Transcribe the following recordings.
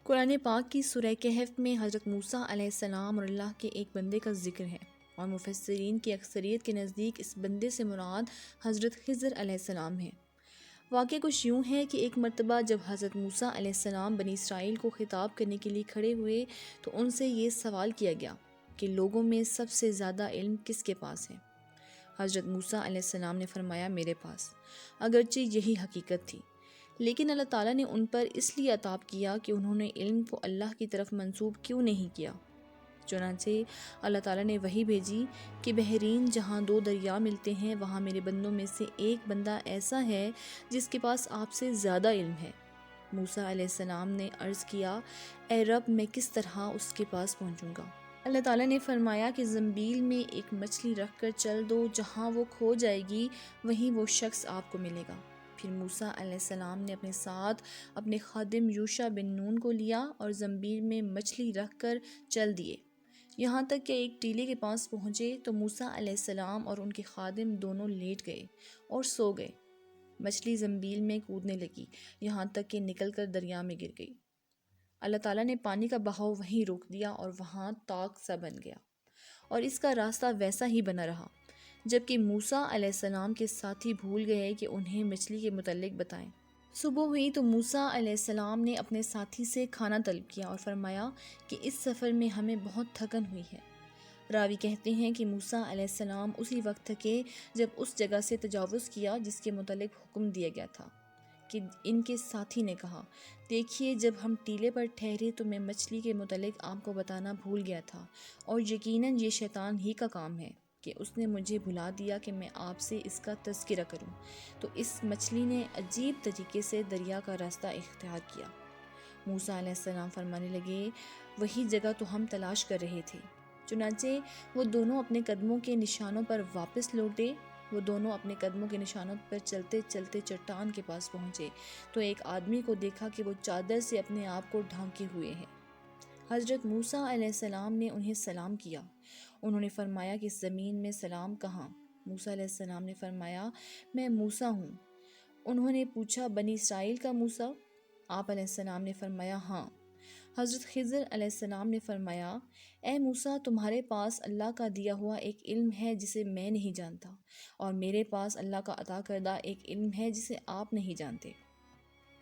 قرآن پاک کی سورہ کہف میں حضرت موسیٰ علیہ السلام اور اللہ کے ایک بندے کا ذکر ہے، اور مفسرین کی اکثریت کے نزدیک اس بندے سے مراد حضرت خضر علیہ السلام ہے۔ واقعہ کچھ یوں ہے کہ ایک مرتبہ جب حضرت موسیٰ علیہ السلام بنی اسرائیل کو خطاب کرنے کے لیے کھڑے ہوئے تو ان سے یہ سوال کیا گیا کہ لوگوں میں سب سے زیادہ علم کس کے پاس ہے؟ حضرت موسیٰ علیہ السلام نے فرمایا میرے پاس، اگرچہ یہی حقیقت تھی، لیکن اللہ تعالیٰ نے ان پر اس لیے عطاب کیا کہ انہوں نے علم کو اللہ کی طرف منسوب کیوں نہیں کیا۔ چنانچہ اللہ تعالیٰ نے وحی بھیجی کہ بحرین جہاں دو دریا ملتے ہیں وہاں میرے بندوں میں سے ایک بندہ ایسا ہے جس کے پاس آپ سے زیادہ علم ہے۔ موسیٰ علیہ السلام نے عرض کیا، اے رب میں کس طرح اس کے پاس پہنچوں گا؟ اللہ تعالیٰ نے فرمایا کہ زنبیل میں ایک مچھلی رکھ کر چل دو، جہاں وہ کھو جائے گی وہیں وہ شخص آپ کو ملے گا۔ پھر موسیٰ علیہ السلام نے اپنے ساتھ اپنے خادم یوشع بن نون کو لیا اور زنبیل میں مچھلی رکھ کر چل دیے، یہاں تک کہ ایک ٹیلے کے پاس پہنچے تو موسیٰ علیہ السلام اور ان کے خادم دونوں لیٹ گئے اور سو گئے۔ مچھلی زنبیل میں کودنے لگی، یہاں تک کہ نکل کر دریا میں گر گئی۔ اللہ تعالیٰ نے پانی کا بہاؤ وہیں روک دیا اور وہاں طاق سا بن گیا، اور اس کا راستہ ویسا ہی بنا رہا، جبکہ موسیٰ علیہ السلام کے ساتھی بھول گئے کہ انہیں مچھلی کے متعلق بتائیں۔ صبح ہوئی تو موسیٰ علیہ السلام نے اپنے ساتھی سے کھانا طلب کیا اور فرمایا کہ اس سفر میں ہمیں بہت تھکن ہوئی ہے۔ راوی کہتے ہیں کہ موسیٰ علیہ السلام اسی وقت تھکے جب اس جگہ سے تجاوز کیا جس کے متعلق حکم دیا گیا تھا، کہ ان کے ساتھی نے کہا، دیکھیے جب ہم ٹیلے پر ٹھہرے تو میں مچھلی کے متعلق آپ کو بتانا بھول گیا تھا، اور یقیناً یہ شیطان ہی کا کام ہے کہ اس نے مجھے بھلا دیا کہ میں آپ سے اس کا تذکرہ کروں۔ تو اس مچھلی نے عجیب طریقے سے دریا کا راستہ اختیار کیا۔ موسیٰ علیہ السلام فرمانے لگے، وہی جگہ تو ہم تلاش کر رہے تھے۔ چنانچہ وہ دونوں اپنے قدموں کے نشانوں پر واپس لوٹے۔ وہ دونوں اپنے قدموں کے نشانوں پر چلتے چلتے چٹان کے پاس پہنچے تو ایک آدمی کو دیکھا کہ وہ چادر سے اپنے آپ کو ڈھانکے ہوئے ہے۔ حضرت موسیٰ علیہ السلام نے انہیں سلام کیا۔ انہوں نے فرمایا کہ زمین میں سلام کہاں؟ موسیٰ علیہ السلام نے فرمایا، میں موسیٰ ہوں۔ انہوں نے پوچھا، بنی اسرائیل کا موسیٰ؟ آپ علیہ السلام نے فرمایا، ہاں۔ حضرت خضر علیہ السلام نے فرمایا، اے موسیٰ، تمہارے پاس اللہ کا دیا ہوا ایک علم ہے جسے میں نہیں جانتا، اور میرے پاس اللہ کا عطا کردہ ایک علم ہے جسے آپ نہیں جانتے۔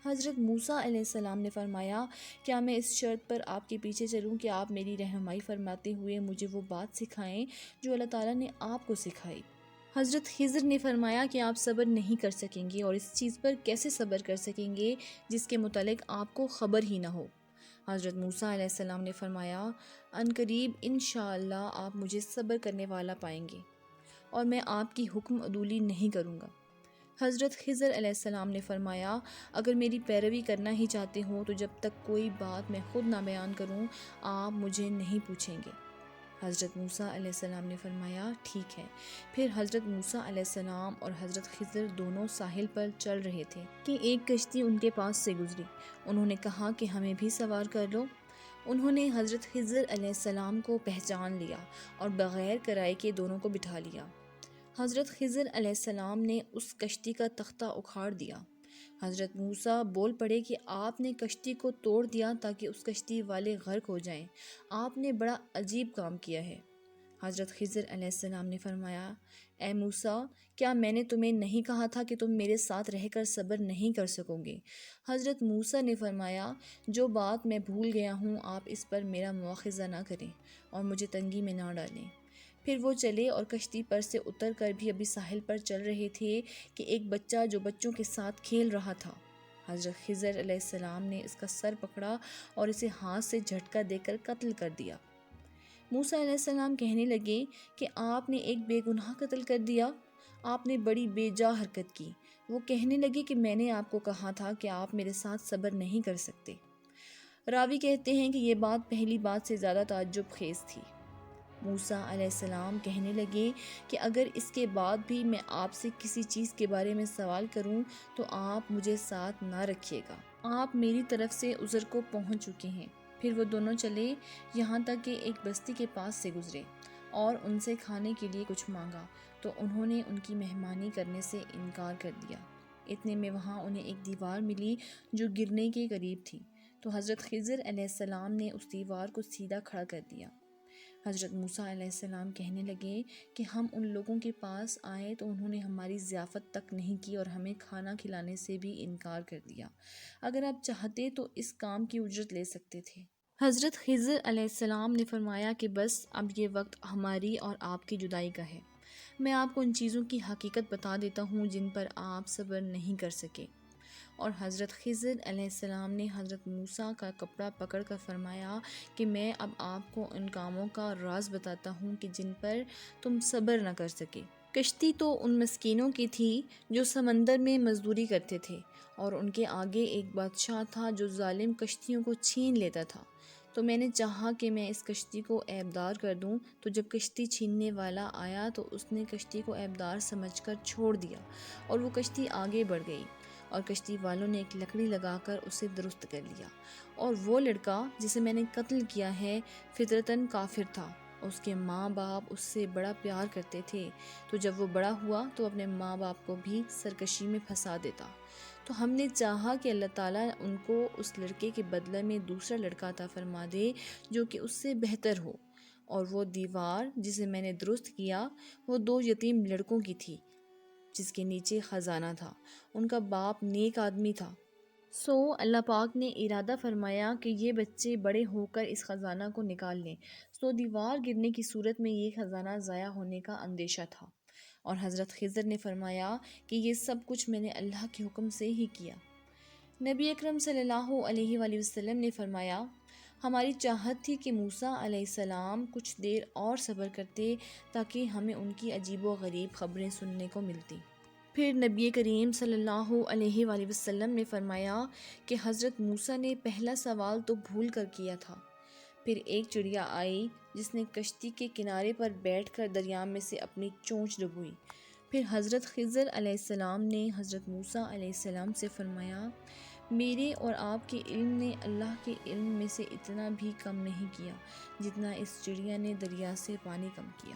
حضرت موسیٰ علیہ السلام نے فرمایا، کیا میں اس شرط پر آپ کے پیچھے چلوں کہ آپ میری رہنمائی فرماتے ہوئے مجھے وہ بات سکھائیں جو اللہ تعالیٰ نے آپ کو سکھائی؟ حضرت خضر نے فرمایا کہ آپ صبر نہیں کر سکیں گے، اور اس چیز پر کیسے صبر کر سکیں گے جس کے متعلق آپ کو خبر ہی نہ ہو؟ حضرت موسیٰ علیہ السلام نے فرمایا، عنقریب انشاءاللہ آپ مجھے صبر کرنے والا پائیں گے، اور میں آپ کی حکم عدولی نہیں کروں گا۔ حضرت خضر علیہ السلام نے فرمایا، اگر میری پیروی کرنا ہی چاہتے ہو تو جب تک کوئی بات میں خود نہ بیان کروں آپ مجھے نہیں پوچھیں گے۔ حضرت موسیٰ علیہ السلام نے فرمایا، ٹھیک ہے۔ پھر حضرت موسیٰ علیہ السلام اور حضرت خضر دونوں ساحل پر چل رہے تھے کہ ایک کشتی ان کے پاس سے گزری۔ انہوں نے کہا کہ ہمیں بھی سوار کر لو۔ انہوں نے حضرت خضر علیہ السلام کو پہچان لیا اور بغیر کرائے کے دونوں کو بٹھا لیا۔ حضرت خضر علیہ السلام نے اس کشتی کا تختہ اکھاڑ دیا۔ حضرت موسیٰ بول پڑے کہ آپ نے کشتی کو توڑ دیا تاکہ اس کشتی والے غرق ہو جائیں، آپ نے بڑا عجیب کام کیا ہے۔ حضرت خضر علیہ السلام نے فرمایا، اے موسیٰ، کیا میں نے تمہیں نہیں کہا تھا کہ تم میرے ساتھ رہ کر صبر نہیں کر سکو گے؟ حضرت موسیٰ نے فرمایا، جو بات میں بھول گیا ہوں آپ اس پر میرا مواخذہ نہ کریں اور مجھے تنگی میں نہ ڈالیں۔ پھر وہ چلے اور کشتی پر سے اتر کر بھی ابھی ساحل پر چل رہے تھے کہ ایک بچہ جو بچوں کے ساتھ کھیل رہا تھا، حضرت خضر علیہ السلام نے اس کا سر پکڑا اور اسے ہاتھ سے جھٹکا دے کر قتل کر دیا۔ موسیٰ علیہ السلام کہنے لگے کہ آپ نے ایک بے گناہ قتل کر دیا، آپ نے بڑی بے جا حرکت کی۔ وہ کہنے لگے کہ میں نے آپ کو کہا تھا کہ آپ میرے ساتھ صبر نہیں کر سکتے۔ راوی کہتے ہیں کہ یہ بات پہلی بات سے زیادہ تعجب خیز تھی۔ موسیٰ علیہ السلام کہنے لگے کہ اگر اس کے بعد بھی میں آپ سے کسی چیز کے بارے میں سوال کروں تو آپ مجھے ساتھ نہ رکھیے گا، آپ میری طرف سے عذر کو پہنچ چکے ہیں۔ پھر وہ دونوں چلے یہاں تک کہ ایک بستی کے پاس سے گزرے اور ان سے کھانے کے لیے کچھ مانگا تو انہوں نے ان کی مہمانی کرنے سے انکار کر دیا۔ اتنے میں وہاں انہیں ایک دیوار ملی جو گرنے کے قریب تھی۔ تو حضرت خضر علیہ السلام نے اس دیوار کو سیدھا کھڑا کر دیا۔ حضرت موسیٰ علیہ السلام کہنے لگے کہ ہم ان لوگوں کے پاس آئے تو انہوں نے ہماری ضیافت تک نہیں کی اور ہمیں کھانا کھلانے سے بھی انکار کر دیا۔ اگر آپ چاہتے تو اس کام کی اجرت لے سکتے تھے۔ حضرت خضر علیہ السلام نے فرمایا کہ بس اب یہ وقت ہماری اور آپ کی جدائی کا ہے۔ میں آپ کو ان چیزوں کی حقیقت بتا دیتا ہوں جن پر آپ صبر نہیں کر سکے۔ اور حضرت خضر علیہ السلام نے حضرت موسیٰ کا کپڑا پکڑ کر فرمایا کہ میں اب آپ کو ان کاموں کا راز بتاتا ہوں کہ جن پر تم صبر نہ کر سکے۔ کشتی تو ان مسکینوں کی تھی جو سمندر میں مزدوری کرتے تھے، اور ان کے آگے ایک بادشاہ تھا جو ظالم کشتیوں کو چھین لیتا تھا۔ تو میں نے چاہا کہ میں اس کشتی کو عیبدار کر دوں، تو جب کشتی چھیننے والا آیا تو اس نے کشتی کو عیبدار سمجھ کر چھوڑ دیا، اور وہ کشتی آگے بڑھ گئی، اور کشتی والوں نے ایک لکڑی لگا کر اسے درست کر لیا۔ اور وہ لڑکا جسے میں نے قتل کیا ہے فطرتاً کافر تھا، اس کے ماں باپ اس سے بڑا پیار کرتے تھے، تو جب وہ بڑا ہوا تو اپنے ماں باپ کو بھی سرکشی میں پھنسا دیتا۔ تو ہم نے چاہا کہ اللہ تعالیٰ ان کو اس لڑکے کے بدلے میں دوسرا لڑکا عطا فرما دے جو کہ اس سے بہتر ہو، اور وہ دیوار جسے میں نے درست کیا وہ 2 یتیم لڑکوں کی تھی جس کے نیچے خزانہ تھا۔ ان کا باپ نیک آدمی تھا، سو اللہ پاک نے ارادہ فرمایا کہ یہ بچے بڑے ہو کر اس خزانہ کو نکال لیں، سو دیوار گرنے کی صورت میں یہ خزانہ ضائع ہونے کا اندیشہ تھا۔ اور حضرت خضر نے فرمایا کہ یہ سب کچھ میں نے اللہ کے حکم سے ہی کیا۔ نبی اکرم صلی اللہ علیہ وآلہ وسلم نے فرمایا، ہماری چاہت تھی کہ موسیٰ علیہ السلام کچھ دیر اور صبر کرتے تاکہ ہمیں ان کی عجیب و غریب خبریں سننے کو ملتی۔ پھر نبی کریم صلی اللہ علیہ وآلہ وسلم نے فرمایا کہ حضرت موسیٰ نے پہلا سوال تو بھول کر کیا تھا۔ پھر ایک چڑیا آئی جس نے کشتی کے کنارے پر بیٹھ کر دریا میں سے اپنی چونچ ڈبوئی۔ پھر حضرت خضر علیہ السلام نے حضرت موسیٰ علیہ السلام سے فرمایا، میرے اور آپ کے علم نے اللہ کے علم میں سے اتنا بھی کم نہیں کیا جتنا اس چڑیا نے دریا سے پانی کم کیا۔